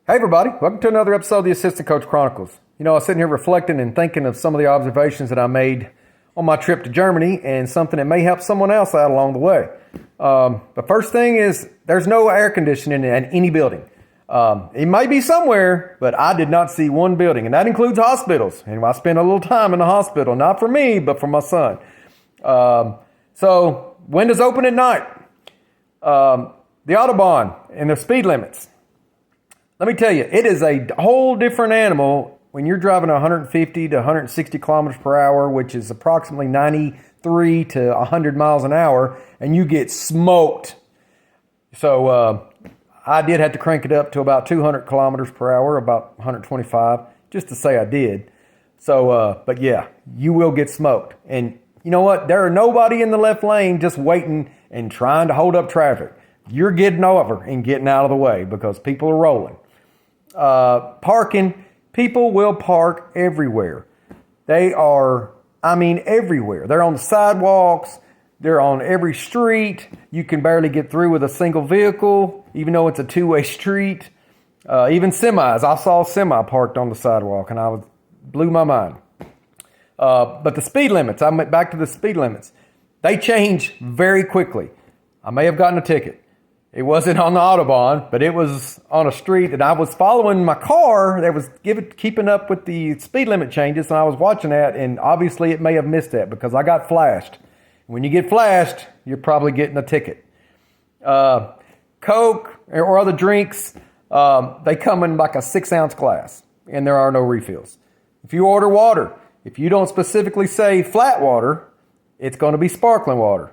Hey everybody, welcome to another episode of the Assistant Coach Chronicles. I was sitting here reflecting and thinking of some of the observations that I made on my trip to Germany and something that may help someone else out along the way. The first thing is there's no air conditioning in any building. It may be somewhere, but I did not see one building, and that includes hospitals. And I spent a little time in the hospital, not for me, but for my son. So windows open at night. The Autobahn and the speed limits. Let me tell you, it is a whole different animal when you're driving 150 to 160 kilometers per hour, which is approximately 93 to 100 miles an hour, and you get smoked. So I did have to crank it up to about 200 kilometers per hour, about 125, just to say I did. So, but yeah, you will get smoked. And you know what? There are nobody in the left lane just waiting and trying to hold up traffic. You're getting over and getting out of the way because people are rolling. Parking, people will park everywhere. They are, everywhere. They're on the sidewalks. They're on every street. You can barely get through with a single vehicle, even though it's a two-way street. Even semis. I saw a semi parked on the sidewalk and blew my mind. But the speed limits, I went back to the speed limits. They change very quickly. I may have gotten a ticket. It wasn't on the Autobahn, but it was on a street that I was following my car that was keeping up with the speed limit changes, and I was watching that, and obviously it may have missed that because I got flashed. When you get flashed, you're probably getting a ticket. Coke or other drinks, they come in like a 6-ounce glass, and there are no refills. If you order water, if you don't specifically say flat water, it's going to be sparkling water.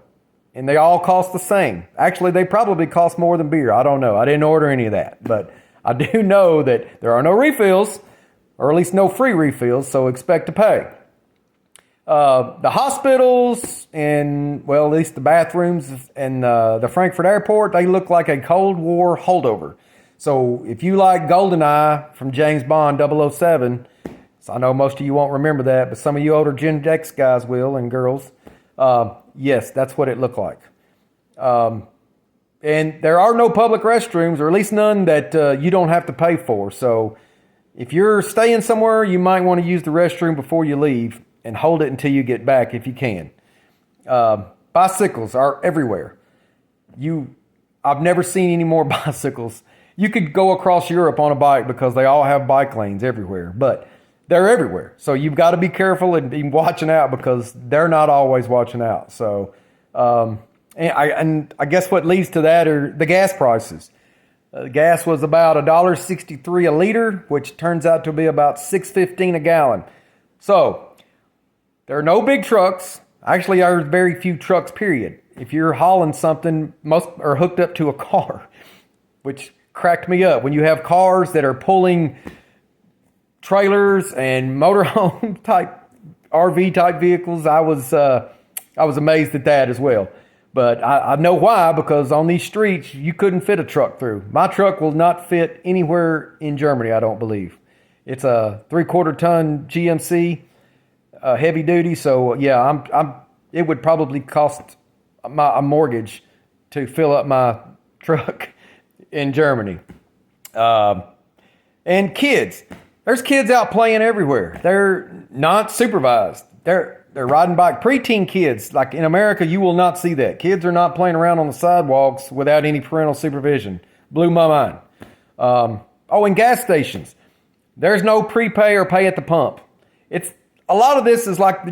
And they all cost the same. Actually, they probably cost more than beer. I don't know. I didn't order any of that. But I do know that there are no refills, or at least no free refills, so expect to pay. The hospitals and, well, at least the bathrooms and the Frankfurt airport, they look like a Cold War holdover. So if you like GoldenEye from James Bond 007, so I know most of you won't remember that, but some of you older Gen X guys will and girls. Yes, that's what it looked like. And there are no public restrooms, or at least none that you don't have to pay for. So if you're staying somewhere, you might want to use the restroom before you leave and hold it until you get back if you can. Bicycles are everywhere. I've never seen any more bicycles. You could go across Europe on a bike because they all have bike lanes everywhere, but they're everywhere. So you've got to be careful and be watching out because they're not always watching out. So, and I guess what leads to that are the gas prices. Gas was about $1.63 a liter, which turns out to be about $6.15 a gallon. So there are no big trucks. Actually, there are very few trucks, period. If you're hauling something, most are hooked up to a car, which cracked me up. When you have cars that are pulling trailers and motorhome type RV type vehicles, I was amazed at that as well. But I know why, because on these streets you couldn't fit a truck through. My truck will not fit anywhere in Germany, I don't believe. It's a 3/4 ton GMC, heavy duty. So yeah, it would probably cost a mortgage to fill up my truck in Germany. And kids. There's kids out playing everywhere. They're not supervised. They're riding bike. Preteen kids, like in America, you will not see that. Kids are not playing around on the sidewalks without any parental supervision. Blew my mind. And gas stations. There's no prepay or pay at the pump. A lot of this is like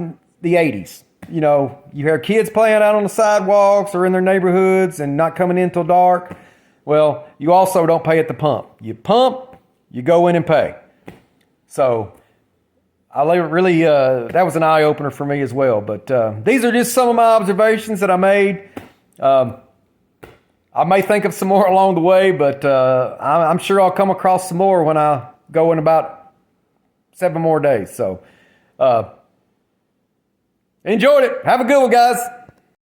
the 80s. You hear kids playing out on the sidewalks or in their neighborhoods and not coming in till dark. Well, you also don't pay at the pump. You pump, you go in and pay. So that was an eye-opener for me as well. But these are just some of my observations that I made. I may think of some more along the way, but I'm sure I'll come across some more when I go in about 7 more days. So enjoyed it. Have a good one, guys.